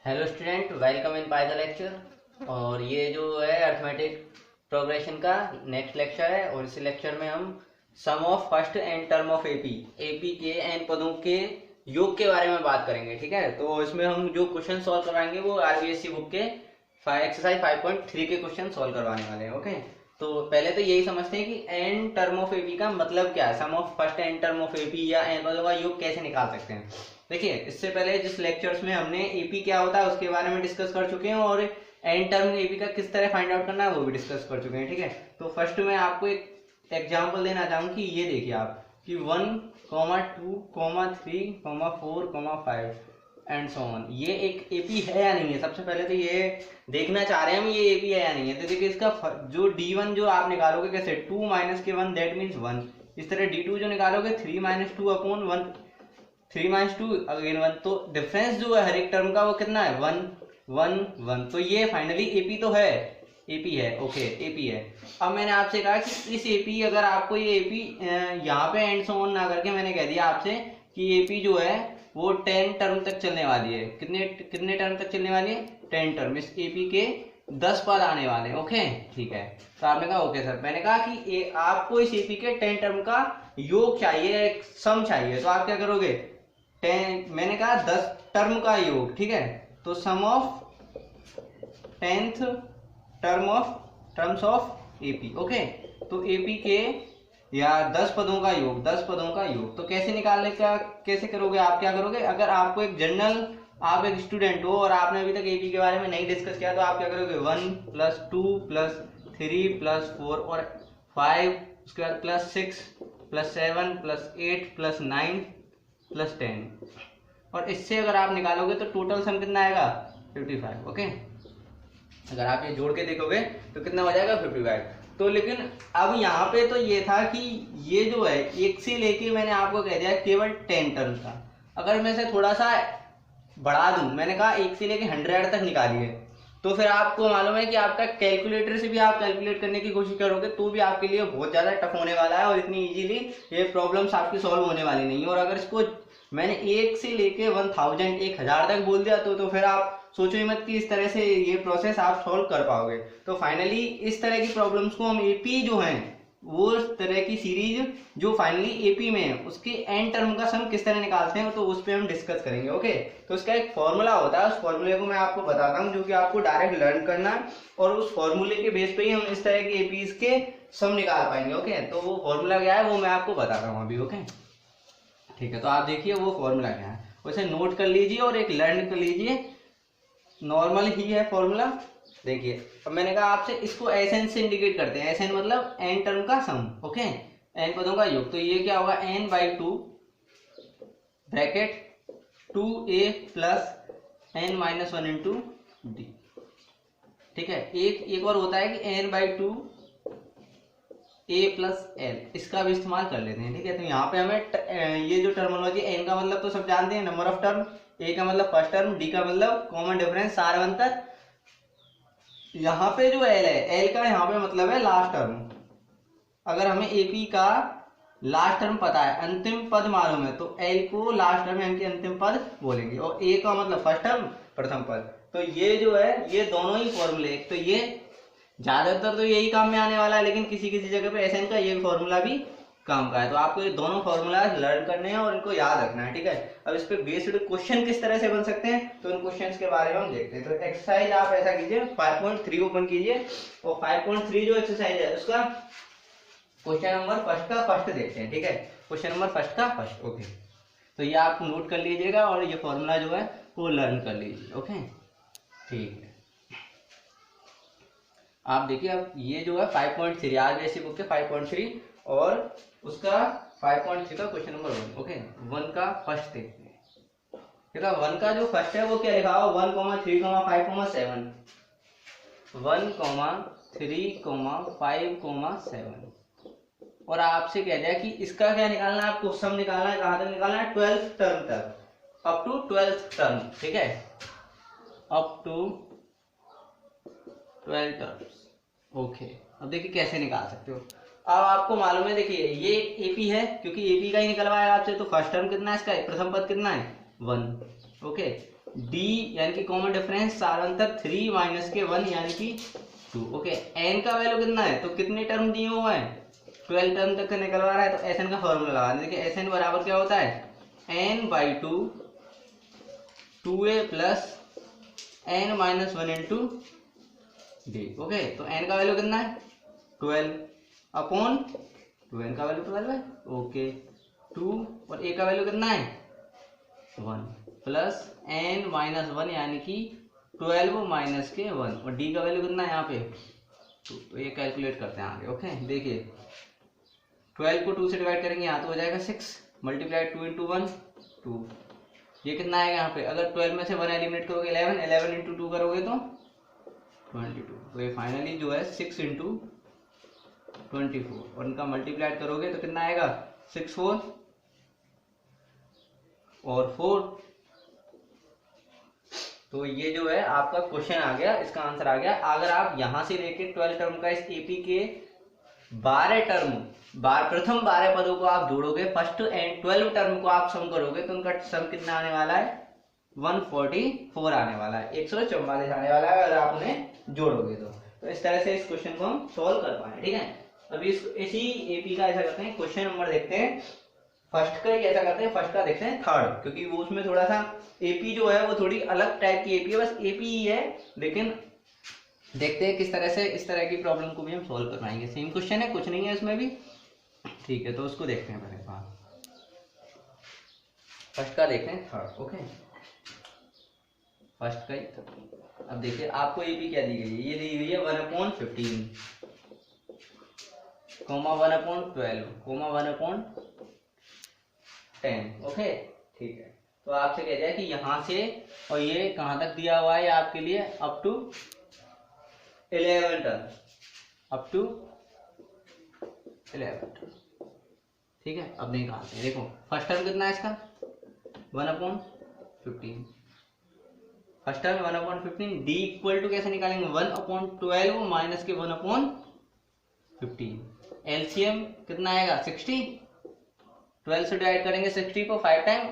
Hello student, welcome in Python lecture. और ये जो है अर्थमेटिक प्रोग्रेशन का नेक्स्ट लेक्चर है और इस लेक्चर में हम sum of first N term of AP के एन पदों के योग के बारे में बात करेंगे। ठीक है, तो इसमें हम जो क्वेश्चन सॉल्व करवाएंगे वो आरबीएससी बुक के एक्सरसाइज 5.3 के क्वेश्चन सॉल्व करवाने वाले हैं। ओके, तो पहले तो यही समझते हैं कि एन टर्म ऑफ एपी का मतलब क्या है, sum of first N term of AP या एन पदों का योग कैसे निकाल सकते हैं। देखिए, इससे पहले जिस लेक्चर्स में हमने एपी क्या होता है उसके बारे में डिस्कस कर चुके हैं और एन टर्म एपी का किस तरह फाइंड आउट करना है वो भी डिस्कस कर चुके हैं। ठीक है, तो फर्स्ट में आपको एक एग्जांपल देना चाहूँ कि ये देखिए आप कि 1,2,3,4,5 एंड सो ऑन, ये एक एपी है या नहीं है। सबसे पहले तो ये देखना चाह रहे हैं हम ये एपी है या नहीं है। तो देखिए इसका जो D1 जो आप निकालोगे कैसे, 2 माइनस के 1 दैट मीन्स 1। इस तरह D2 जो निकालोगे 3 माइनस 2 अपॉन 1, 3 माइनस 2 अगेन 1। तो डिफरेंस जो है हर एक टर्म का वो कितना है, 1 1 1। तो ये फाइनली एपी तो है, एपी है। ओके, एपी है। अब मैंने आपसे कहा कि इस एपी, अगर आपको ये एपी यहाँ पे एंड सो ऑन ना करके मैंने कह दिया आपसे कि एपी जो है वो 10 टर्म तक चलने वाली है। कितने कितने टर्म तक चलने वाली है, 10 टर्म। इस एपी के 10 पद आने वाले हैं। ओके, ठीक है। तो आपने कहा ओके सर। मैंने कहा कि आपको इस एपी के 10 टर्म का योग चाहिए, एक सम चाहिए। तो आप क्या करोगे, 10, मैंने कहा 10 टर्म का योग। ठीक है, तो sum of 10th terms of AP. Okay, तो एपी के या 10 पदों का योग, 10 पदों का योग। तो कैसे निकालने का, कैसे करोगे आप, क्या करोगे, अगर आपको एक जनरल, आप एक स्टूडेंट हो और आपने अभी तक एपी के बारे में नहीं डिस्कस किया तो आप क्या करोगे, 1 प्लस 2 प्लस 3 प्लस 4 और 5, उसके बाद plus 6 plus 7 plus 8 plus 9 plus 10। और इससे अगर आप निकालोगे तो टोटल सम कितना आएगा, 55। ओके, अगर आप ये जोड़ के देखोगे तो कितना हो जाएगा, 55। तो लेकिन अब यहाँ पे तो ये था कि ये जो है एक से लेके मैंने आपको कह दिया केवल 10 टर्म का। अगर मैं इसे थोड़ा सा बढ़ा दूं, मैंने कहा 1 से लेके 100 तक निकालिए, तो फिर आपको मालूम है कि आपका कैलकुलेटर से भी आप कैलकुलेट करने की कोशिश करोगे तो भी आपके लिए बहुत ज्यादा टफ होने वाला है और इतनी इजीली ये प्रॉब्लम्स आपकी सॉल्व होने वाली नहीं है। और अगर इसको मैंने 1 से लेके 1000 तक बोल दिया तो फिर आप सोचो ही मत कि इस तरह से ये प्रोसेस आप सॉल्व कर पाओगे। तो फाइनली इस तरह की प्रॉब्लम्स को हम एपी जो है, वो इस तरह की सीरीज जो फाइनली एपी में है उसके एन टर्म का सम किस तरह निकालते हैं, तो उस पर हम डिस्कस करेंगे। ओके, तो इसका एक फॉर्मूला होता है, उस फॉर्मूले को मैं आपको बताता हूँ जो कि आपको डायरेक्ट लर्न करना है और उस फॉर्मूले के बेस पे ही हम इस तरह के एपीज के सम निकाल पाएंगे। ओके, तो वो फॉर्मूला क्या है वो मैं आपको बताता हूँ अभी। ओके, ठीक है, तो आप देखिए वो फॉर्मूला क्या है, उसे नोट कर लीजिए और एक लर्न कर लीजिए। नॉर्मल ही है फॉर्मूला। देखिए, अब मैंने कहा आपसे इसको एन से इंडिकेट करते हैं। एन मतलब एन टर्म का सम। ओके, एन पदों का योग। तो ये क्या होगा, n/2 bracket 2a plus n-1 into D. ठीक है, एक और होता है कि n/2 a प्लस एल, इसका भी इस्तेमाल कर लेते हैं। ठीक है, तो यहाँ पे हमें ये जो टर्मिनोलॉजी, एन का मतलब तो सब जानते हैं, नंबर ऑफ टर्म, ए का मतलब फर्स्ट टर्म, डी का मतलब कॉमन डिफरेंस, सार अंतर। यहाँ पे जो एल है, एल का यहाँ पे मतलब है लास्ट टर्म। अगर हमें एपी का लास्ट टर्म पता है, अंतिम पद मालूम है, तो एल को लास्ट टर्म यानी कि अंतिम पद बोलेंगे। और ए का मतलब फर्स्ट टर्म, प्रथम पद। तो ये जो है ये दोनों ही फॉर्मूले, तो ये ज्यादातर तो यही काम में आने वाला है, लेकिन किसी किसी जगह पे एसएन का ये फॉर्मूला भी काम का है। तो आपको ये दोनों फॉर्मूला लर्न करने हैं और इनको याद रखना है। ठीक है, अब इस पे बेस्ड क्वेश्चन किस तरह से बन सकते हैं तो उन क्वेश्चंस के बारे में हम देखते हैं। तो एक्सरसाइज आप ऐसा कीजिए, 5.3 ओपन कीजिए और 5.3 जो एक्सरसाइज है उसका क्वेश्चन नंबर फर्स्ट का फर्स्ट देखते हैं। ठीक है, क्वेश्चन नंबर फर्स्ट का फर्स्ट। ओके, तो ये आप नोट कर लीजिएगा और ये फॉर्मूला जो है वो लर्न कर लीजिए। ओके, ठीक है। आप देखिए, अब ये जो है 5.3 आरबीएससी बुक के 5.3 और उसका 5.3 का क्वेश्चन नंबर 1। ओके, 1 का फर्स्ट देखते हैं। ठीक है, 1 का जो फर्स्ट है वो क्या लिखा हुआ, 1,3,5,7, 1,3,5,7। और आपसे कह दिया कि इसका क्या निकालना है, आपको सम निकालना है। कहां तक निकालना है, 12th टर्म तक, अप टू 12th टर्म। ठीक है, अप टू 12 टर्म्स। ओके, अब देखिए कैसे निकाल सकते हो। अब आपको मालूम है, देखिए ये एपी है, क्योंकि एपी का ही निकलवाया आपसे, तो फर्स्ट टर्म कितना है इसका, प्रथम पद कितना है, 1। ओके, डी यानी कि कॉमन डिफरेंस सारांतर 3 माइनस के 1 यानी कि 2। ओके, एन का वैल्यू कितना है, तो कितने टर्म दिए हुए हैं, 12 टर्म तक का निकलवा रहा है, तो एस एन का फॉर्मूला लगा दें। देखिए एस एन बराबर क्या होता है, N by 2 2a plus N minus 1 into D. Okay, तो एन का वैल्यू कितना है 12 अपॉन 2, एन का वैल्यू 12 है। ओके, 2 और ए का वैल्यू कितना है 1 प्लस एन माइनस 1 यानी कि 12 माइनस के 1, और डी का वैल्यू कितना है यहाँ पे 2। तो ये कैलकुलेट करते हैं आगे। ओके, देखिए 12 को 2 से डिवाइड करेंगे यहाँ तो हो जाएगा 6 मल्टीप्लाई 2 इंटू 1 2। ये कितना आएगा यहाँ पे, अगर 12 में से 1 एलिमिनेट करोगे 11, 11 इंटू 2 करोगे तो 22। तो ये फाइनली जो है 6 इंटू 24, और इनका मल्टीप्लाई करोगे तो कितना आएगा 6 4 और 4। तो ये जो है आपका क्वेश्चन आ गया, इसका आंसर आ गया। अगर आप यहां से लेके 12 टर्म का इस एपी के 12 टर्म प्रथम 12 पदों को आप जोड़ोगे, फर्स्ट एंड 12 टर्म को आप सम करोगे तो उनका सम कितना आने वाला है 144 आने वाला है, 144 आने वाला है अगर आप उन्हें जोड़ोगे तो इस तरह से इस क्वेश्चन को हम सॉल्व कर पाए। ठीक है, अभी इसी एपी का ऐसा करते हैं, क्वेश्चन नंबर देखते हैं फर्स्ट का ही ऐसा करते हैं, फर्स्ट का देखते हैं थर्ड, क्योंकि वो उसमें थोड़ा सा एपी जो है वो थोड़ी अलग टाइप की एपी है, बस एपी ही है, लेकिन देखते हैं किस तरह से इस तरह की प्रॉब्लम को भी हम सॉल्व कर पाएंगे। सेम क्वेश्चन है, कुछ नहीं है इसमें भी। ठीक है, तो उसको देखते हैं पहले। हाँ, फर्स्ट का देखते हैं थर्ड। ओके, फर्स्ट का ही थर्ड। अब देखिए आपको एपी क्या दी गई है, ये दी गई है 1/15 कोमा 1/12 कोमा 1/10। ओके, ठीक है, तो आपसे कह दिया कि यहां से और ये कहां तक दिया हुआ है आपके लिए, up to 11 term, up to 11 term. ठीक है, अब निकालते हैं। देखो फर्स्ट टर्म कितना है इसका 1/15, first term 1/15, D equal to कैसे निकालेंगे 1/12 माइनस के 1/15, एलसीएम कितना आएगा 60, 12 से डिवाइड करेंगे 60 को 5 टाइम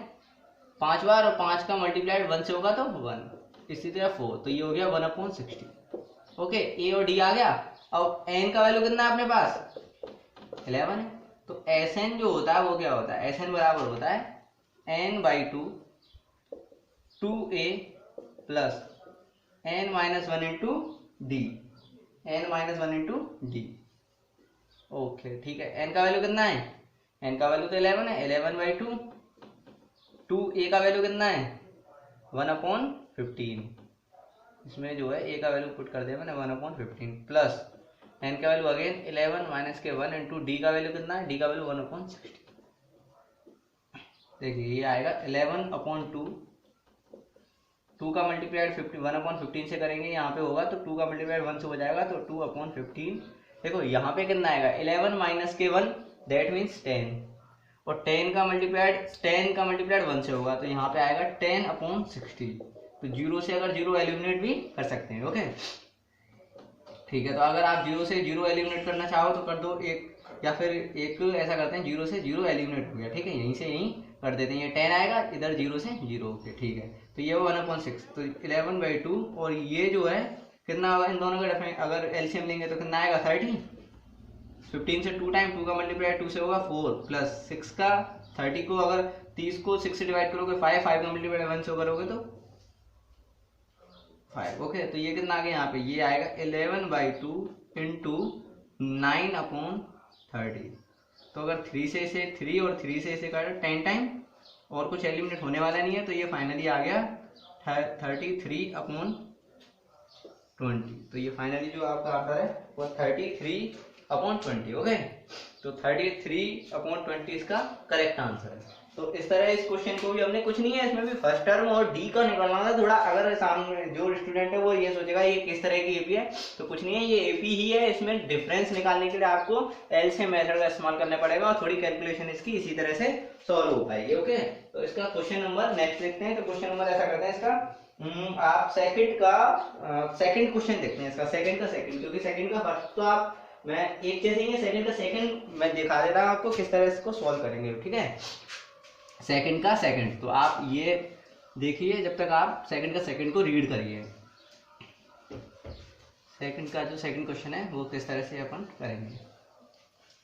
5 बार, और 5 का मल्टीप्लाइड 1 से होगा तो 1, इसी तरह 4, तो ये हो गया 1/60। ओके, ए और डी आ गया। अब एन का वैल्यू कितना है अपने पास 11 है, तो एस एन जो होता है वो क्या होता है, एस एन बराबर होता है N by 2 2a plus N minus 1 into D, N minus 1 into D. Okay, ठीक है, एन का वैल्यू कितना है, एन का वैल्यू तो 11 है, 11/2, 2a का वैल्यू कितना है 1/15, इसमें जो है a का वैल्यू पुट कर दिया मैंने 1/15, प्लस एन का वैल्यू अगेन 11 माइनस के 1 इंटू डी का वैल्यू कितना है, डी का वैल्यू 1/60। देखिए ये आएगा 11/2, 2 का मल्टीप्लाइड 1/15 से करेंगे, यहाँ पे होगा तो 2 का मल्टीप्लाइड 1 से हो जाएगा तो 2/15। देखो यहाँ पे कितना आएगा 11 माइनस के 1 दैट मीन्स 10, और 10 का मल्टीप्लाइड 1 से होगा तो यहाँ पे आएगा 10/60। तो 0 से अगर 0 एलिमिनेट भी कर सकते हैं। ओके, ठीक है, तो अगर आप 0 से 0 एलिमिनेट करना चाहो तो कर दो एक, या फिर एक ऐसा करते हैं 0 से 0 एलिमिनेट हो गया, ठीक है, यहीं से यहीं कर देते हैं, ये 10 आएगा इधर 0 से 0। ओके, ठीक है, तो ये 1/6, तो 11/2, और ये जो है कितना होगा इन दोनों का डिफरेंस, अगर एलसीएम लेंगे तो कितना आएगा 30, 15 से 2 टाइम 2 का मल्टीप्लाई 2 से होगा 4, प्लस 6 का 30 को अगर 30 को 6 से डिवाइड करोगे 5 का मल्टीप्लाई 1 से करोगे तो 5। ओके, तो ये कितना आ गया यहाँ पे, ये आएगा 11/2 इंटू 9/30। तो अगर 3 से इसे 3 और 3 से इसे काटो 10 टाइम, और कुछ एलिमिनेट होने वाला नहीं है, तो ये फाइनली आ गया 33/20। तो ये फाइनली जो आपका आंसर है वो 33/20। ओके, तो 33/20 इसका करेक्ट आंसर है। तो इस तरह इस क्वेश्चन को भी हमने, कुछ नहीं है इसमें भी, फर्स्ट टर्म और डी का निकालना था थोड़ा, अगर सामने जो स्टूडेंट है वो ये सोचेगा ये किस तरह की एपी है, तो कुछ नहीं है, ये एपी ही है, इसमें डिफरेंस निकालने के लिए आपको एलसीएम मेथड का इस्तेमाल करना पड़ेगा, और थोड़ी कैलकुलेशन इसकी इसी तरह से सॉल्व हो पाएगी। ओके, तो इसका क्वेश्चन नंबर नेक्स्ट देखते हैं। तो क्वेश्चन नंबर ऐसा करते हैं इसका, आप सेकंड क्वेश्चन देखते हैं इसका, सेकंड का सेकंड, क्योंकि सेकंड का फर्स्ट तो आप मैं एक जैसे ही सेकंड का सेकंड मैं दिखा देता हूँ आपको किस तरह इसको सॉल्व करेंगे। ठीक है, सेकंड का सेकंड, तो आप ये देखिए जब तक आप सेकंड का सेकंड को रीड करिए, सेकंड का जो सेकंड क्वेश्चन है वो किस तरह से अपन करेंगे।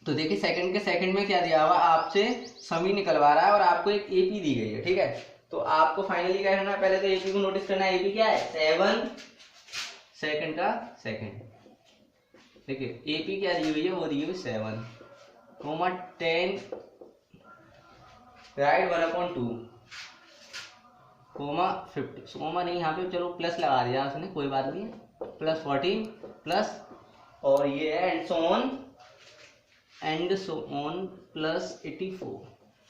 तो देखिए सेकंड के सेकंड में क्या दिया हुआ, आपसे समी निकलवा रहा है और आपको एक एपी दी गई है, ठीक है। तो आपको फाइनली क्या करना है, पहले तो एपी को नोटिस करना है। एपी क्या है, 7 सेकंड का सेकंड। देखिए एपी क्या दी हुई है, वो दी हुई 7 कोमा 10 राइट 1/2 कोमा 50 कोमा नहीं, यहाँ पे चलो प्लस लगा दिया उसने, कोई बात नहीं है, प्लस 14 प्लस और ये है एंड सो ऑन प्लस 84।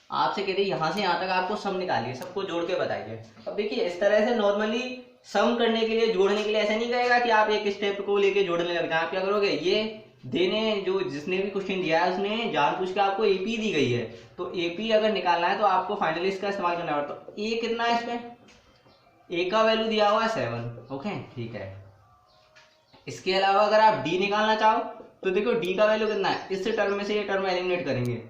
आपसे कहते हैं यहाँ से यहाँ तक आपको सम निकालिए, सबको जोड़ के बताइए। अब देखिए इस तरह से नॉर्मली सम करने के लिए, जोड़ने के लिए ऐसा नहीं कहेगा कि आप एक स्टेप को लेके जोड़ने लग जाए। आप क्या करोगे, ये देने जो जिसने भी क्वेश्चन दिया है उसने जानबूझ के आपको एपी दी गई है, तो एपी अगर निकालना है तो आपको फाइनली इसका इस्तेमाल करना है। तो ए कितना है इसमें, ए का वैल्यू दिया हुआ है 7, ओके ठीक है। इसके अलावा अगर आप डी निकालना चाहो तो देखो डी का वैल्यू कितना है, इस टर्म में से ये टर्म एलिमिनेट करेंगे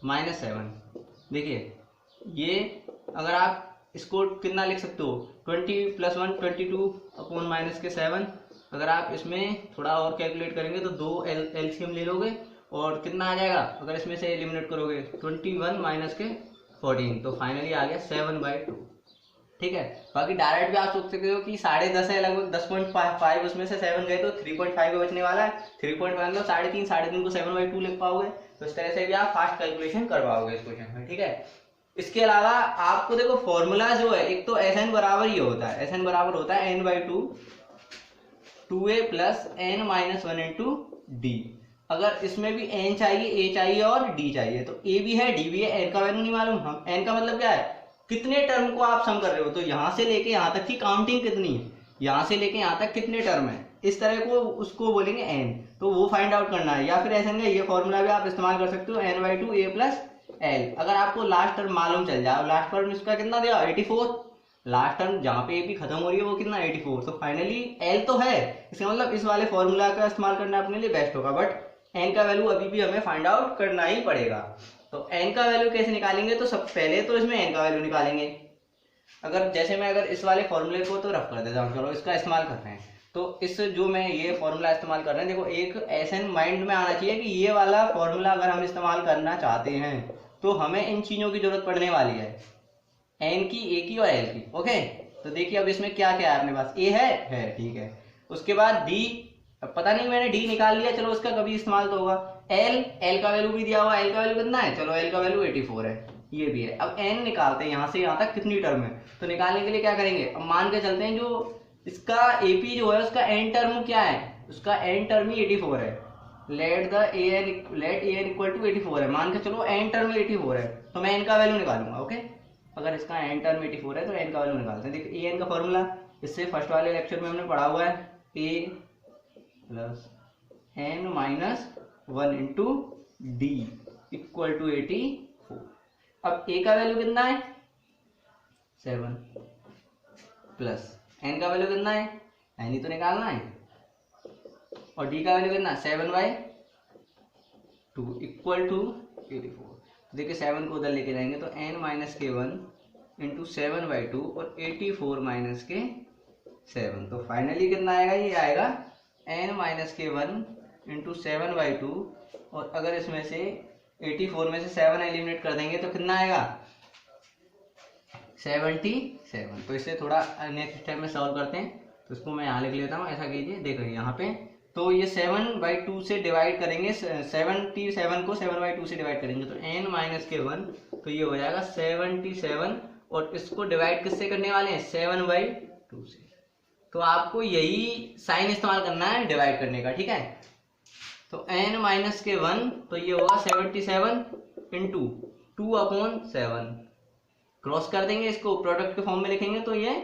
-7। देखिए ये अगर आप इसको कितना लिख सकते हो, 20 + 1 22 अपॉन -7। अगर आप इसमें थोड़ा और कैलकुलेट करेंगे तो 2 एलसीएम ले लोगे और कितना आ जाएगा, अगर इसमें से एलिमिनेट करोगे 21 - 14, तो फाइनली आ गया 7/2, ठीक है। बाकी डायरेक्ट भी आप सोच सकते हो कि 10.5 है, लगभग 10.5, उसमें से 7 गए तो 3.5 बचने वाला है। 3.5 मतलब 3.5, 3.5 को 7/2 लिख पाओगे। तो इस तरह से भी आप फास्ट कैलकुलेशन कर पाओगे इस क्वेश्चन में, ठीक है। इसके अलावा आपको देखो फॉर्मूला जो है, एक तो SN बराबर ये होता है, SN बराबर होता है n/2 2a + n - 1 × d। अगर इसमें भी n चाहिए, a चाहिए और d चाहिए, तो a भी है d भी है, n का वैल्यू नहीं मालूम, हम n का मतलब क्या है, कितने टर्म को आप सम कर रहे हो, तो यहां से लेके यहां तक की काउंटिंग कितनी है, यहां से लेके यहां तक कितने टर्म है, इस तरह को उसको बोलेंगे n। तो वो फाइंड आउट करना है, या फिर SN का ये फॉर्मूला भी आप इस्तेमाल कर सकते हो, n/2 a + l। अगर आपको लास्ट टर्म मालूम चल जाए, लास्ट टर्म इसका कितना दिया 84, लास्ट टर्म जहां पे एपी खत्म हो रही है वो कितना 84, तो फाइनली एल तो है, इसका मतलब इस वाले फॉर्मूला का इस्तेमाल करना अपने लिए बेस्ट होगा। बट एन का वैल्यू अभी भी हमें फाइंड आउट करना ही पड़ेगा। तो एन का वैल्यू कैसे निकालेंगे, तो सब पहले तो इसमें एन का वैल्यू निकालेंगे। अगर जैसे मैं अगर इस वाले फॉर्मूले को तो रफ कर देता हूँ, चलो इसका इस्तेमाल कर रहे हैं। तो इस जो मैं ये फॉर्मूला इस्तेमाल कर रहे हैं, देखो एक ऐसा माइंड में आना चाहिए कि ये वाला फॉर्मूला अगर हम इस्तेमाल करना चाहते हैं तो हमें इन चीजों की जरूरत पड़ने वाली है, एन की, ए की और एल की, ओके। तो देखिए अब इसमें क्या क्या है अपने पास, ए है ठीक है। उसके बाद डी, अब पता नहीं मैंने डी निकाल लिया, चलो उसका कभी इस्तेमाल तो होगा। एल का वैल्यू भी दिया हुआ, एल का वैल्यू कितना है, चलो एल का वैल्यू 84 है, ये भी है। अब एन निकालते हैं, यहाँ से यहाँ तक कितनी टर्म है, तो निकालने के लिए क्या करेंगे, अब मान के चलते हैं जो इसका एपी जो है उसका एन टर्म क्या है, उसका एन टर्म ही 84 है। लेट an = 84 है, मान के चलो एन टर्म 84 है, तो मैं एन का वैल्यू निकालूंगा, ओके। अगर इसका एन टर्म 84 है तो एन का वैल्यू निकालते हैं। देखिए एन का फॉर्मूला इससे फर्स्ट वाले लेक्चर में हमने पढ़ा हुआ है, a + n - 1 × d = 84। अब a का वैल्यू कितना है 7 प्लस n का वैल्यू कितना है, n ही तो निकालना है, और d का वैल्यू कितना 7/2 = 84। देखिए 7 को उधर लेके जाएंगे तो n - k1 × 7/2 और 84 - k7, तो फाइनली कितना आएगा, ये आएगा n - k1 × 7/2, और अगर इसमें से 84 में से 7 एलिमिनेट कर देंगे तो कितना आएगा 77। तो इसे थोड़ा नेक्स्ट स्टेप में सॉल्व करते हैं, तो इसको मैं यहाँ लिख लेता हूँ, ऐसा कीजिए, देखो यहाँ पे तो ये 7/2 से डिवाइड करेंगे, 77 को 7/2 से डिवाइड करेंगे तो n - k1, तो ये हो जाएगा 77, और इसको डिवाइड किससे करने वाले हैं 7/2 से। तो आपको यही साइन इस्तेमाल करना है डिवाइड करने का, ठीक है। तो n - k1, तो ये होगा 77 × 2/7, क्रॉस कर देंगे, इसको प्रोडक्ट के फॉर्म में लिखेंगे तो ये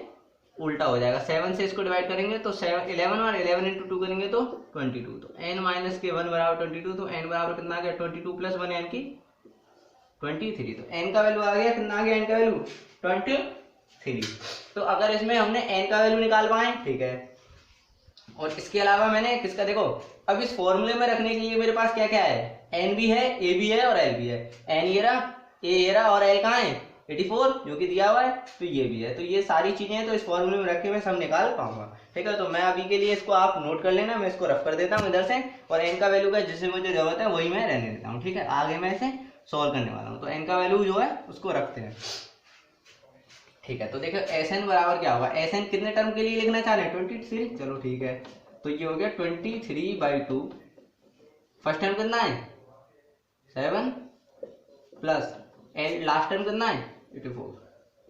उल्टा हो जाएगा, 7 से इसको डिवाइड करेंगे तो 11, और 11 × 2 करेंगे तो 22, तो n - k1 बराबर 22, तो n बराबर कितना आ गया 22 + 1 n की 23, तो n का वैल्यू आ गया, कितना आ गया n का वैल्यू 23। तो अगर इसमें हमने n का वैल्यू निकाल पाए, ठीक है। और इसके अलावा मैंने किसका, देखो अब इस फॉर्मूले में रखने के लिए मेरे पास क्या क्या है, n भी है, a भी है और l भी है। n ये रहा, a ये रहा, और l कहाँ है, 84 जो कि दिया हुआ है, तो ये भी है। तो ये सारी चीजें हैं, तो इस फॉर्मूले में रख के मैं सब निकाल पाऊंगा। ठीक है, तो मैं अभी के लिए इसको आप नोट कर लेना, मैं इसको रफ कर देता हूँ इधर से, और एन का वैल्यू का जिससे मुझे जरूरत है वही मैं रहने देता हूँ। ठीक है, आगे मैं इसे सॉल्व करने वाला हूँ। तो एन का वैल्यू जो है उसको रखते हैं। ठीक है, तो देखो एस एन बराबर क्या होगा, एस एन कितने टर्म के लिए लिखना चाह रहे हैं, 23। चलो ठीक है, तो ये हो गया 23/2। फर्स्ट टर्म कितना है 7 प्लस एंड लास्ट टर्म कितना है 84,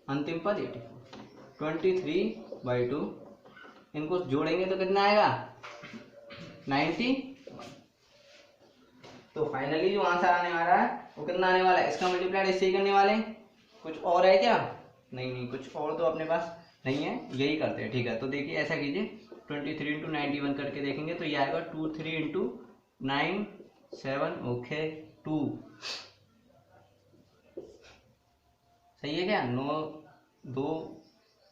अंतिम पद 84। 23/2 इनको जोड़ेंगे तो कितना आएगा 90। तो फाइनली जो आंसर आने वाला है वो कितना आने वाला है, इसका मल्टीप्लाइड इससे ही करने वाले हैं। कुछ और है क्या, नहीं, कुछ और तो अपने पास नहीं है, यही करते हैं। ठीक है, तो देखिए ऐसा कीजिए 23 इंटू 91 करके देखेंगे तो ये आएगा 23 इंटू 9 7 ओके 2, सही है क्या, 9 2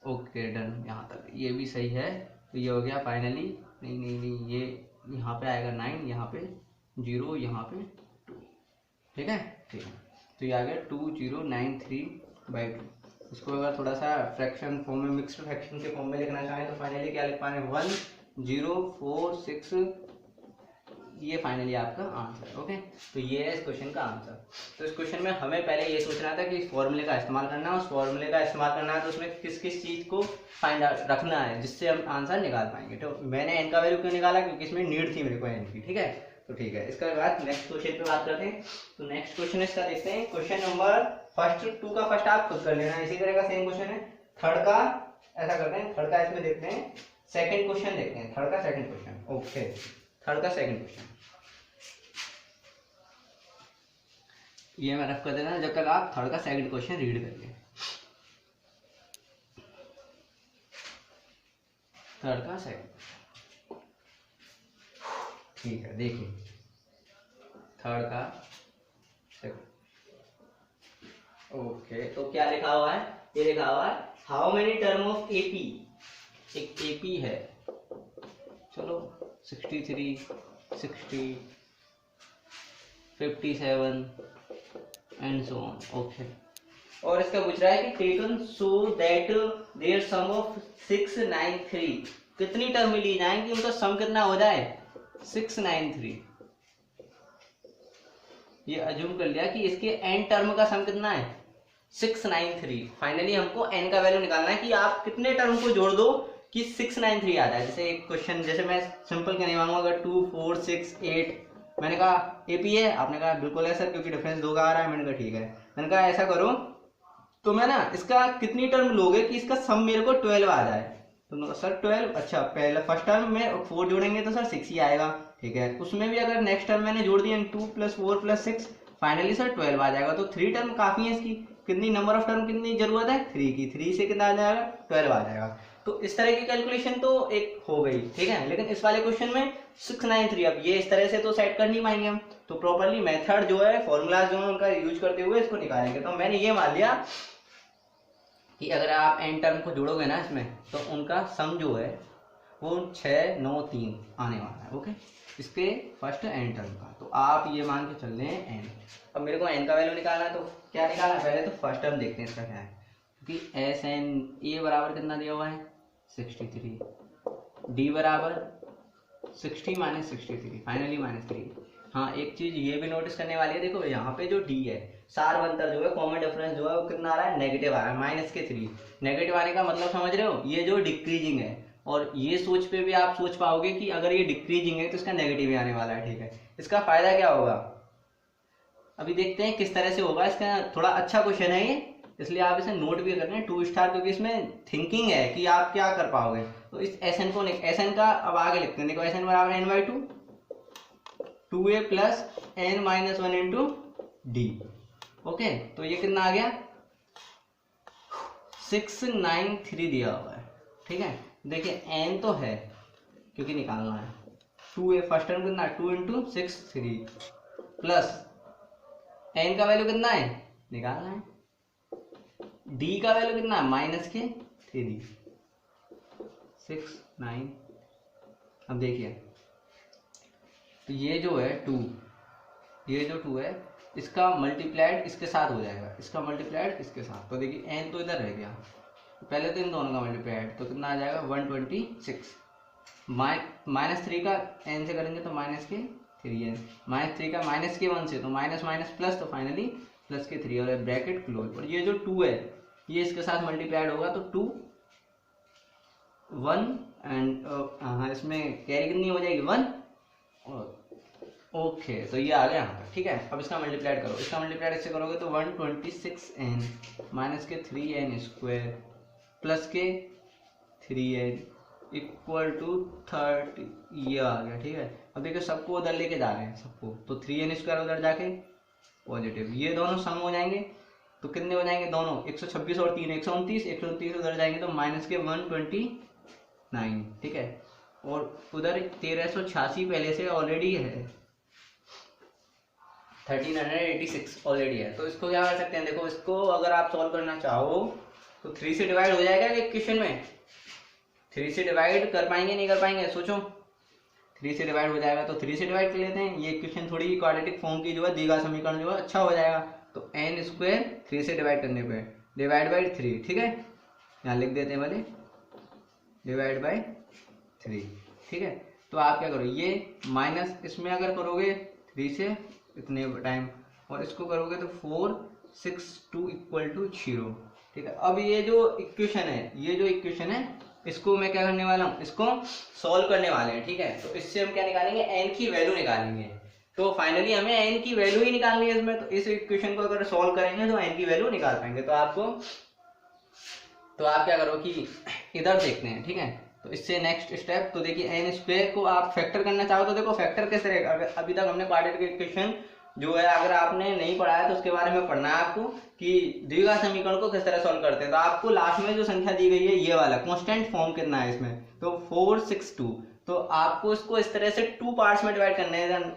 ओके डन, यहाँ तक ये भी सही है। तो ये हो गया फाइनली, नहीं ये यहाँ पे आएगा 9, यहाँ पे 0, यहाँ पे 2। ठीक है, ठीक है, तो ये आ गया 2093/2। इसको अगर थोड़ा सा फ्रैक्शन फॉर्म में, मिक्स्ड फ्रैक्शन के फॉर्म में लिखना चाहें तो फाइनली क्या लिख पाएंगे 1046, ये फाइनली आपका आंसर। ओके, तो ये है इस क्वेश्चन का आंसर। तो इस क्वेश्चन में हमें पहले ये सोचना था कि इस फॉर्मूले का इस्तेमाल करना है, उस फॉर्मूले का इस्तेमाल करना है तो उसमें किस किस चीज को फाइंड आउट रखना है जिससे हम आंसर निकाल पाएंगे। तो मैंने एन का वैल्यू क्यों निकाला, क्योंकि इसमें नीड थी मेरे को एन की। ठीक है, तो ठीक है, इसके बाद नेक्स्ट क्वेश्चन पे बात करते हैं। तो नेक्स्ट क्वेश्चन इसका देखते हैं, क्वेश्चन नंबर फर्स्ट 2 का फर्स्ट आप खुद कर लेना, इसी तरह का सेम क्वेश्चन है। थर्ड का ऐसा करते हैं, थर्ड का इसमें देखते हैं, सेकंड क्वेश्चन देखते हैं, थर्ड का सेकंड क्वेश्चन। ओके, थर्ड का सेकंड क्वेश्चन ये मैं रफ कर देना जब तक आप थर्ड का सेकंड क्वेश्चन रीड करिए। थर्ड का सेकंड, ठीक है, देखिए थर्ड का सेकंड। ओके, तो क्या लिखा हुआ है, ये लिखा हुआ है how many term of AP, एक एपी है, चलो 63 60 57 एंड सो ऑन। ओके, और इसका पूछ रहा है कि taken so that their sum of 693, कितनी टर्म ली जाएंगी उनका सम कितना हो जाए 693। ये अज्यूम कर लिया कि इसके एन टर्म का सम कितना है 693। फाइनली हमको एन का वैल्यू निकालना है कि आप कितने टर्म को जोड़ दो कि 693 आ जाए। जैसे एक क्वेश्चन, जैसे मैं सिंपल कहने मांगूंगा अगर 2 4 6 8, मैंने कहा एपी है, आपने कहा बिल्कुल है सर क्योंकि डिफरेंस 2 का आ रहा है, मैंने कहा ठीक है। मैंने कहा ऐसा करो तो मैं ना इसका कितनी टर्म लोगे कि इसका सम मेरे को 12 आ जाए, तो सर 12, अच्छा पहले फर्स्ट टर्म में 4 जोड़ेंगे तो सर 6 ही आएगा। ठीक है, उसमें भी अगर नेक्स्ट टर्म मैंने जोड़ दिया 2 + 4 + 6, फाइनली सर 12 आ जाएगा। तो 3 टर्म काफी है इसकी, कितनी नंबर ऑफ टर्म कितनी जरूरत है 3 की, 3 से कितना आ जाएगा 12 आ जाएगा। तो इस तरह की कैलकुलेशन तो एक हो गई। ठीक है, लेकिन इस वाले क्वेश्चन में 693, अब ये इस तरह से तो सेट कर नहीं पाएंगे हम, तो प्रॉपरली मेथड जो है, फॉर्मूलाज जो है उनका यूज करते हुए इसको निकालेंगे। तो मैंने ये मान लिया कि अगर आप एन टर्म को जोड़ोगे ना इसमें तो उनका सम जो है वो 6 9 3 आने वाला है। ओके, इसके फर्स्ट एन टर्म का, तो आप ये मान के चल रहे हैं एन। अब मेरे को एन का वैल्यू निकालना है, तो क्या निकालना है, पहले तो फर्स्ट टर्म देखते हैं इसका क्या है, क्योंकि एस एन ए बराबर कितना दिया हुआ है 63, डी बराबर 60 - 63, फाइनली -3। हाँ, एक चीज ये भी नोटिस करने वाली है, देखो यहाँ पे जो डी है सारवंतर जो है, कॉमन डिफरेंस जो है वो कितना आ रहा है नेगेटिव आ रहा है -3। नेगेटिव आने का मतलब समझ रहे हो, ये जो डिक्रीजिंग है, और ये सोच पे भी आप सोच पाओगे कि अगर ये डिक्रीजिंग है तो इसका नेगेटिव ही आने वाला है। ठीक है, इसका फायदा क्या होगा अभी देखते हैं किस तरह से होगा। इसका थोड़ा अच्छा क्वेश्चन है ये, इसलिए आप इसे नोट भी कर रहे हैं 2 स्टार, क्योंकि इसमें थिंकिंग है कि आप क्या कर पाओगे। तो इस एस एन को, एस एन का अब आगे लिखते हैं, देखो एस एन बराबर n/2 2a + n-1 into D. Okay, तो ये कितना आ गया 693 दिया हुआ है। ठीक है, देखिए n तो है क्योंकि निकालना है, 2a फर्स्ट टर्म कितना 2 × 6 3 प्लस n का वैल्यू कितना है निकालना है, d का वैल्यू कितना है -3 6 9। अब देखिए तो ये जो है 2, ये जो 2 है इसका मल्टीप्लाइड इसके साथ हो जाएगा, इसका मल्टीप्लाइड इसके साथ। तो देखिए n तो इधर रह गया, पहले तो इन दोनों का मल्टीप्लाइड, तो कितना आ जाएगा 126। -3 का n से करेंगे तो -3n, -3 का -1 से तो माइनस माइनस प्लस, तो फाइनली +3 और ब्रैकेट क्लोज। और ये जो 2 है ये इसके साथ मल्टीप्लाइड होगा तो 2 1 एंड हाँ इसमें कैरी कितनी हो जाएगी 1 और ओके तो ये आ गया यहाँ पर। ठीक है, अब इसका मल्टीप्लाइड करो, इसका मल्टीप्लाइड इससे करोगे तो 126n माइनस के 3n स्क्वायर प्लस के 3n इक्वल टू 30, ये आ गया। ठीक है, अब देखिए सबको उधर लेके जा रहे हैं सबको, तो 3n स्क्वायर उधर जाके पॉजिटिव, ये दोनों सम हो जाएंगे तो कितने हो जाएंगे दोनों 126 और 3 129, 129 उधर जाएंगे तो माइनस के 129। ठीक है, और उधर 1386 पहले से ऑलरेडी है, 1386 ऑलरेडी है। तो इसको क्या कर सकते हैं, देखो इसको अगर आप सॉल्व करना चाहो तो 3 से डिवाइड हो जाएगा कि इक्वेशन में 3 से डिवाइड कर पाएंगे नहीं कर पाएंगे, सोचो। 3 से डिवाइड हो जाएगा तो 3 से डिवाइड कर लेते हैं, ये इक्वेशन थोड़ी क्वाड्रेटिक फॉर्म की जो है द्विघात समीकरण जो है अच्छा हो जाएगा। तो n स्क्वायर 3 से डिवाइड करने पे डिवाइड बाई 3। ठीक है, यहाँ लिख देते हैं वाले डिवाइड बाई 3। ठीक है, तो आप क्या करो, ये माइनस इसमें अगर करोगे 3 से इतने टाइम और इसको करोगे तो 4 6 2 इक्वल टू 0। ठीक है, अब ये जो इक्वेशन है, ये जो इक्वेशन है इसको मैं क्या करने वाला हूँ, इसको सॉल्व करने वाले हैं। ठीक है, तो इससे हम क्या निकालेंगे, n की वैल्यू निकालेंगे। तो फाइनली हमें n की वैल्यू ही निकालनी है इसमें, तो इस इक्वेशन को अगर सॉल्व करेंगे तो n की वैल्यू निकाल पाएंगे। तो आप क्या करो कि इधर देखते हैं। ठीक है, तो इससे नेक्स्ट स्टेप, तो देखिए n स्क्वायर को आप फैक्टर करना चाहो तो देखो फैक्टर कैसे रहेगा। अगर अभी तक हमने क्वाड्रेटिक इक्वेशन जो है अगर आपने नहीं पढ़ा है तो उसके बारे में पढ़ना है आपको कि द्विघात समीकरण को किस तरह सॉल्व करते हैं। तो आपको लास्ट में जो संख्या दी गई है ये वाला कांस्टेंट फॉर्म कितना है इसमें, तो 4 6 2, तो आपको इसको इस तरह से 2 पार्ट्स में डिवाइड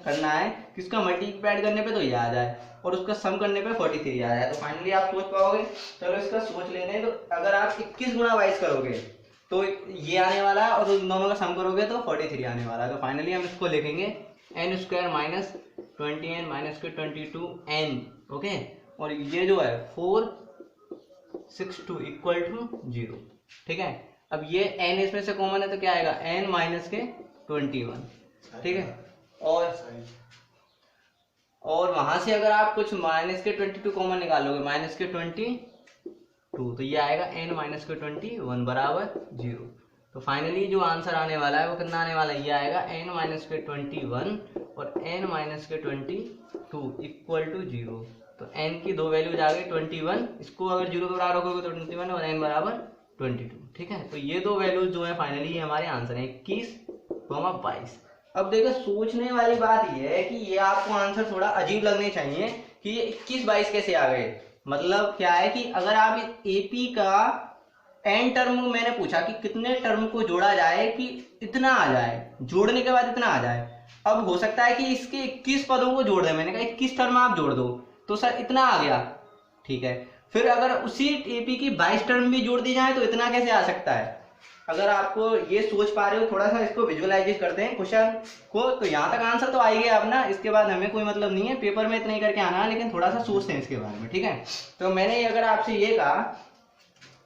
करना है कि इसका मल्टीप्लाइड करने पे तो ये आ जाए और उसका सम करने पे 43 आ जाए। तो फाइनली आप सोच पाओगे, चलो इसका सोच लेते हैं। तो अगर आप 21 गुना 22 करोगे तो ये आने वाला है और उन दोनों का सम करोगे तो 43 आने वाला है। तो फाइनली हम इसको लिखेंगे n square minus 20n minus के 22n। ओके, और ये जो है 4 6 2 इक्वल टू 0। ठीक है, अब ये n इसमें से कॉमन है तो क्या आएगा n माइनस के 21। ठीक है, और वहां से अगर आप कुछ माइनस के 22 कॉमन निकालोगे माइनस के 22, तो ये आएगा n माइनस के 21 बराबर 0। तो फाइनली जो आंसर आने वाला है वो कितना आने वाला है, ये आएगा n माइनस के 21 और n माइनस के 22 इक्वल टू 0। तो n की दो वैल्यूज आ गई 21, इसको अगर 0 के बराबर रखोगे तो 21 और n बराबर 22। ठीक है, तो ये दो वैल्यूज जो है फाइनली हमारे आंसर है 21, 22। अब देखो सोचने वाली बात ये है कि ये आपको आंसर थोड़ा अजीब लगने चाहिए कि ये 21, 22 कैसे आ गए। मतलब क्या है कि अगर आप एपी का n टर्म मैंने पूछा कि कितने टर्म को जोड़ा जाए कि इतना आ जाए, जोड़ने के बाद इतना आ जाए। अब हो सकता है कि इसके 21 पदों को जोड़ दे, मैंने कहा 21 टर्म आप जोड़ दो तो सर इतना आ गया। ठीक है, फिर अगर उसी एपी की 22 टर्म भी जोड़ दी जाए तो इतना कैसे आ सकता है। अगर आपको ये सोच पा रहे हो, थोड़ा सा इसको विजुअलाइज करते हैं क्वेश्चन को, तो यहाँ तक आंसर तो आ ही गया अपना। इसके बाद हमें कोई मतलब नहीं है, पेपर में इतना ही करके आना है, लेकिन थोड़ा सा सोचते हैं इसके बारे में। ठीक है, तो मैंने अगर आपसे ये कहा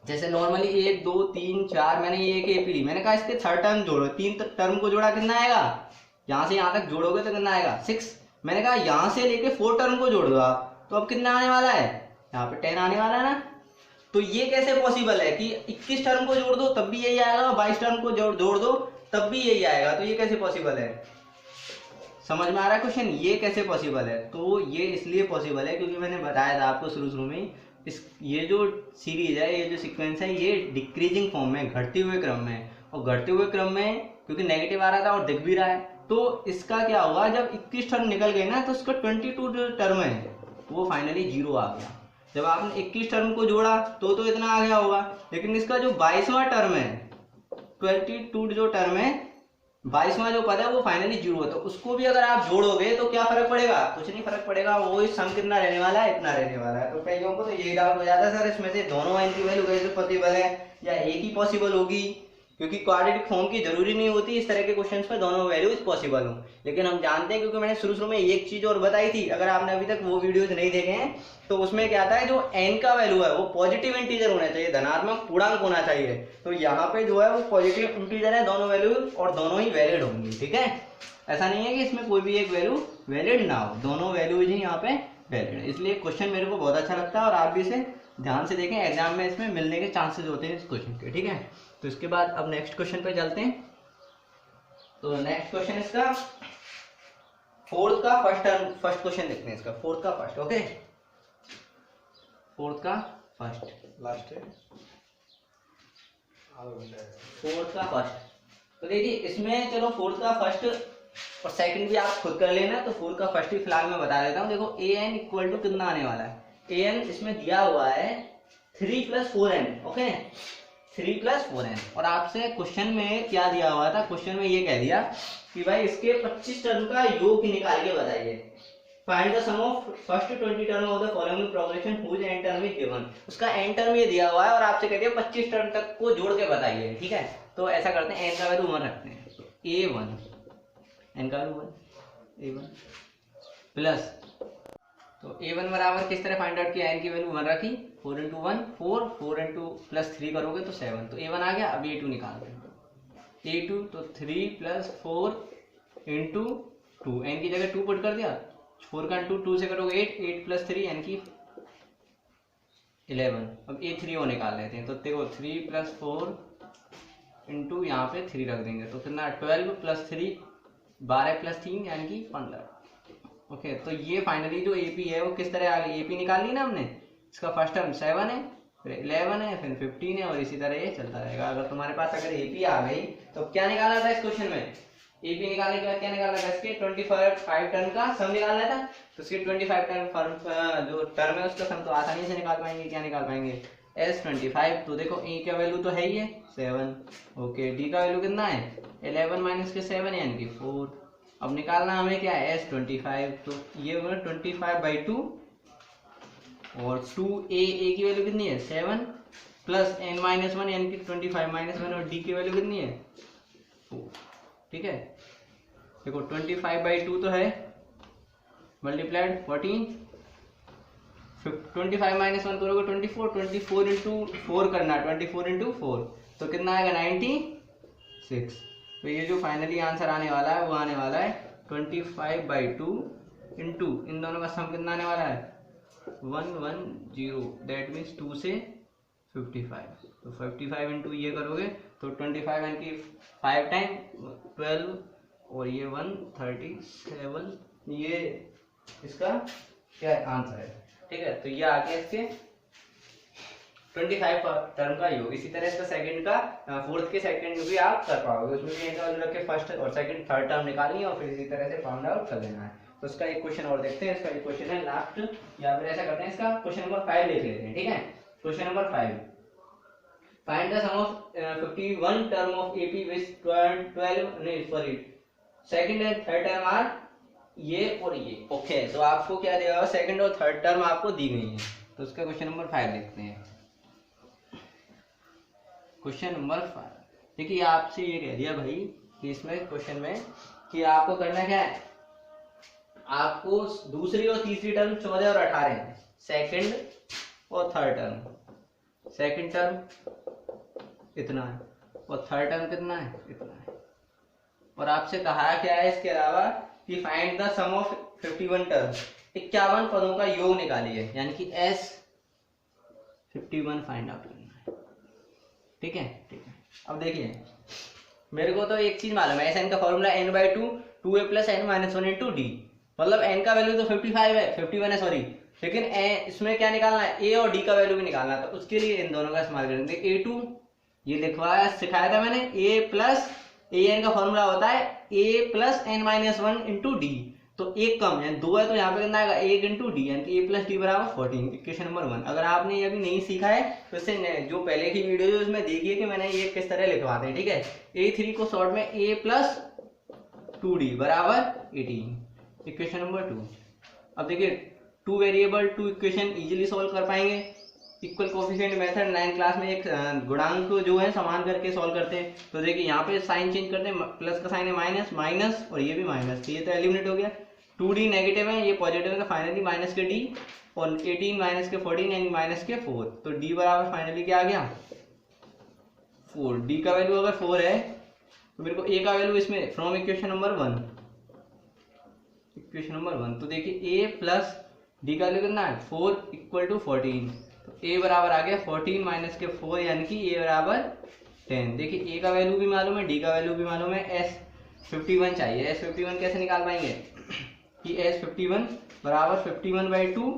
जैसे नॉर्मली 1 2 3 4, मैंने ये एक एपी ली, मैंने कहा इसके 3rd टर्म जोड़ो, 3 टर्म को जोड़ा कितना आएगा, यहाँ से यहाँ तक जोड़ोगे तो कितना आएगा 6। मैंने कहा यहाँ से लेके 4 टर्म को जोड़ दो आप, तो अब कितना आने वाला है, यहाँ पे 10 आने वाला है ना। तो ये कैसे पॉसिबल है कि 21 टर्म को जोड़ दो तब भी यही आएगा, 22 टर्म को जोड़ दो तब भी यही आएगा। तो ये कैसे पॉसिबल है, समझ में आ रहा है क्वेश्चन, ये कैसे पॉसिबल है। तो ये इसलिए पॉसिबल है क्योंकि मैंने बताया था आपको शुरू में, ये जो सीरीज है, ये जो सीक्वेंस है, ये डिक्रीजिंग फॉर्म में, घटते हुए क्रम में, और घटते हुए क्रम में क्योंकि नेगेटिव आ रहा था और दिख भी रहा है, तो इसका क्या हुआ, जब 21 टर्म निकल गए ना तो इसका 22 जो टर्म है वो फाइनली 0 आ गया। जब आपने 21 टर्म को जोड़ा तो इतना आ गया होगा, लेकिन इसका जो 22वां टर्म है, 22 जो टर्म है, 22वां जो पद है वो फाइनली 0 है। तो उसको भी अगर आप जोड़ोगे तो क्या फर्क पड़ेगा, कुछ नहीं फर्क पड़ेगा, वो सम कितना रहने वाला है, इतना रहने वाला है। तो कईयों को तो यही डाउट हो जाता है सर इसमें से दोनों n की वैल्यू कैसे पॉसिबल है, या एक ही पॉसिबल होगी, क्योंकि क्वाड्रेटिक फॉर्म की जरूरी नहीं होती इस तरह के क्वेश्चंस पे दोनों वैल्यूज पॉसिबल हो, लेकिन हम जानते हैं क्योंकि मैंने शुरू में एक चीज और बताई थी, अगर आपने अभी तक वो वीडियोज नहीं देखे हैं तो उसमें क्या था, जो n का वैल्यू है वो पॉजिटिव इंटीजर होना चाहिए, धनात्मक पूर्णांक होना चाहिए। तो यहाँ पे जो है वो पॉजिटिव इंटीजर है दोनों वैल्यू, और दोनों ही वैलिड होंगी। ठीक है, ऐसा नहीं है कि इसमें कोई भी एक वैल्यू वैलिड ना हो, दोनों वैल्यूज ही यहाँ पे वैलिड है। इसलिए क्वेश्चन मेरे को बहुत अच्छा लगता है और आप भी इसे ध्यान से देखें, एग्जाम में इसमें मिलने के चांसेस होते हैं इस क्वेश्चन के। ठीक है, तो इसके बाद अब नेक्स्ट क्वेश्चन पे चलते हैं। तो नेक्स्ट क्वेश्चन इसका फोर्थ का फर्स्ट क्वेश्चन देखते हैं इसका, फोर्थ का फर्स्ट। ओके, फोर्थ का फर्स्ट लास्ट है फोर्थ का फर्स्ट। तो देखिए इसमें चलो फोर्थ का फर्स्ट और सेकंड भी आप खुद कर लेना, तो फोर्थ का फर्स्ट ही फिलहाल मैं बता देता हूँ। देखो ए एन इक्वल टू कितना आने वाला है, ए एन इसमें दिया हुआ है 3 + 4n। ओके, 3 + 4n, और आपसे क्वेश्चन में क्या दिया हुआ था, क्वेश्चन में ये कह दिया कि भाई इसके 25 टर्म का योग निकाल के बताइए। Find the sum of first 20 term of the following progression whose n term is given. उसका एन टर्म ये दिया हुआ है और आपसे कह दिया 25 टर्म तक को जोड़ के बताइए। ठीक है, तो ऐसा करते हैं, एन का वैल्यू 1 रखते हैं, तो a1, एन का वैल्यू 1 a1 प्लस, तो a1 बराबर किस तरह फाइंड आउट किया, एन की वैल्यू 1 रखी, 4 × 1 4, 4 × +3 करोगे तो 7, तो a1 आ गया। अब a2 निकालते हैं, a2 तो 3 + 4 × 2, n की जगह 2 पुट कर दिया, 4 का 2 से करोगे 8, 8 + 3 n की 11। अब a3 को निकाल लेते हैं, तो देखो 3 + 4 × यहाँ पे 3 रख देंगे, तो कितना 12 + 3 12 + 3 यानी कि 15। ओके, तो ये फाइनली जो एपी है वो किस तरह आ गई, एपी निकाल ली ना हमने, इसका फर्स्ट टर्म 7 है, फिर 11 है, फिर 15 है, और इसी तरह ये चलता रहेगा। अगर तुम्हारे पास अगर एपी आ गई तो क्या निकालना था इस क्वेश्चन में, एपी निकालने के बाद क्या निकालना था, इसके 25 टर्म का सम निकालना था। तो इसके 25 टर्म जो टर्म है उसका सम तो आसानी से निकाल पाएंगे। क्या निकाल पाएंगे, S25। तो देखो ए का वैल्यू तो है ही है 7। ओके, डी का वैल्यू कितना है 11 - 7 यानी कि 4। अब निकालना हमें क्या है S25, तो ये 25/2 और 2a की वैल्यू कितनी है 7 प्लस n-1 यानी कि 25 - 1, और d की वैल्यू कितनी है 4। ठीक है, देखो 25/2 तो है मल्टीप्लाइड 14, 25 - 1 करोगे 24, 24 × 4 करना, 24 × 4 तो कितना आएगा 96। तो ये जो फाइनली आंसर आने वाला है वो आने वाला है 25/2 इंटू इन दोनों का सम कितना आने वाला है 110, दैट मीन्स 2 से 55। तो 55 इंटू ये करोगे तो 25 यानी कि 5 टाइम 12 और ये 137, ये इसका क्या आंसर है। ठीक है, तो ये आ गया इसके 25 टर्म का योग। इसी तरह इसका सेकंड का फोर्थ के सेकंड भी आप कर पाओगे, उसमें भी इनका रख के फर्स्ट और सेकंड थर्ड टर्म निकालिए और फिर इसी तरह से फाइंड आउट कर लेना है। तो इसका एक क्वेश्चन और देखते हैं, इसका एक क्वेश्चन है लास्ट, या फिर ऐसा करते हैं इसका क्वेश्चन नंबर 5 देख लेते हैं। ठीक है, question number 5, find the sum of 51 term of AP which 12 नहीं sorry second and third term are ये और ये। ओके, तो आपको क्या दिया हुआ, सेकंड और थर्ड टर्म आपको दी गई है। तो इसका क्वेश्चन नंबर 5 देखते हैं। क्वेश्चन नंबर 5 देखिए, आपसे ये कह दिया भाई कि इसमें क्वेश्चन में कि आपको करना क्या है, आपको दूसरी और तीसरी टर्म 14 और 18 है, सेकंड और थर्ड टर्म। सेकंड टर्म इतना है और थर्ड टर्म कितना है इतना है, और आपसे कहा क्या है इसके अलावा कि find the sum of 51 term, 51 पदों का योग निकालिए, यानी कि S 51 फाइंड आउट करना है। ठीक है, ठीक है। अब देखिए मेरे को तो एक चीज मालूम है, SN का formula n/2 2a + n-1 × d, मतलब n का वैल्यू तो 55 है 51 है सॉरी, लेकिन इसमें क्या निकालना है a और d का वैल्यू भी निकालना है। तो उसके लिए इन दोनों का इस्तेमाल करेंगे। a2 ये लिखवाया सिखाया था मैंने, a + an का फॉर्मूला होता है a + n-1 × d, तो एक कम है 2 है, तो यहाँ पे कितना आएगा 1 × d, यानी कि a + d = 14। Equation number 1। अगर आपने ये अभी नहीं सीखा है तो इससे जो पहले की वीडियो है उसमें देखिए कि मैंने ये किस तरह लिखवाते हैं। ठीक है, a3 को शॉर्ट में a + 2d = 18, इक्वेशन नंबर 2। अब देखिए 2 वेरिएबल 2 इक्वेशन इजीली सॉल्व कर पाएंगे। Equal coefficient method 9th class में एक गुणांक जो है समान करके सॉल्व करते हैं। तो देखिए यहाँ पे साइन चेंज करते हैं, प्लस का साइन है माइनस माइनस और ये भी माइनस, तो ये तो एलिमिनेट हो गया। 2d नेगेटिव है, ये पॉजिटिव है, फाइनली माइनस के d और 18 माइनस के 14 यानी माइनस के 4, तो d बराबर फाइनली क्या आ गया 4। d का वैल्यू अगर 4 है तो मेरे को a का वैल्यू इसमें from equation number 1, equation number 1, तो देखिए a प्लस d का वैल्यू कितना है 4 इक्वल टू 14, तो a बराबर आ गया 14 माइनस के 4 यानी कि a बराबर 10। देखिए a का वैल्यू भी मालूम है, d का वैल्यू भी मालूम है, S51 चाहिए। S51 कैसे निकाल पाएंगे कि S51 बराबर 51/2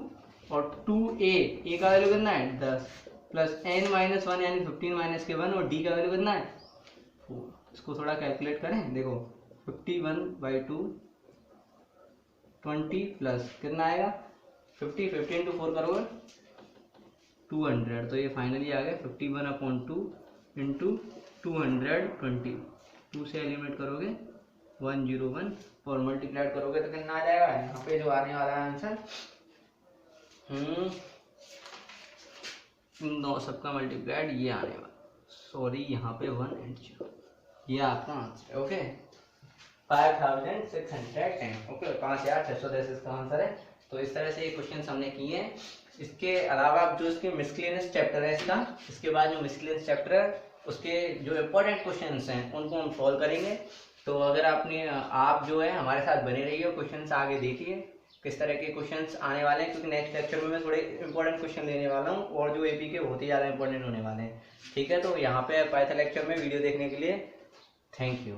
और 2a का वैल्यू कितना है 10 प्लस n माइनस 1 यानी 15 माइनस के 1 और d का वैल्यू कितना है 4। इसको थोड़ा कैलकुलेट करें, देखो 51/2 20 प्लस कितना आएगा 50, 50 इंटू 4 करोगे 200, तो ये फाइनली आ गया 51/2 इंटू 220, 2 से एलिमिनेट करोगे 101 और मल्टीप्लाई करोगे तो कितना आ जाएगा यहाँ पे जो आने वाला है आंसर, इन दो सबका मल्टीप्लाइड ये आने वाला, सॉरी यहाँ पे 1 and 0, ये आपका आंसर है। ओके 5610, ओके 5610 इसका आंसर है। तो इस तरह से ये क्वेश्चन हमने किए हैं। इसके अलावा जो इसके मिसलेनियस चैप्टर है इसके बाद जो मिसलेनियस चैप्टर है उसके जो इम्पोर्टेंट क्वेश्चंस हैं उनको हम सॉल्व करेंगे। तो अगर आप जो है हमारे साथ बने रहिए, क्वेश्चंस आगे देखिए किस तरह के क्वेश्चंस आने वाले हैं, क्योंकि नेक्स्ट लेक्चर में मैं थोड़े इंपॉर्टेंट क्वेश्चन लेने वाला हूँ और जो एपी के बहुत ही ज़्यादा इंपॉर्टेंट होने वाले हैं। ठीक है, तो यहाँ पे पाइथन लेक्चर में वीडियो देखने के लिए थैंक यू।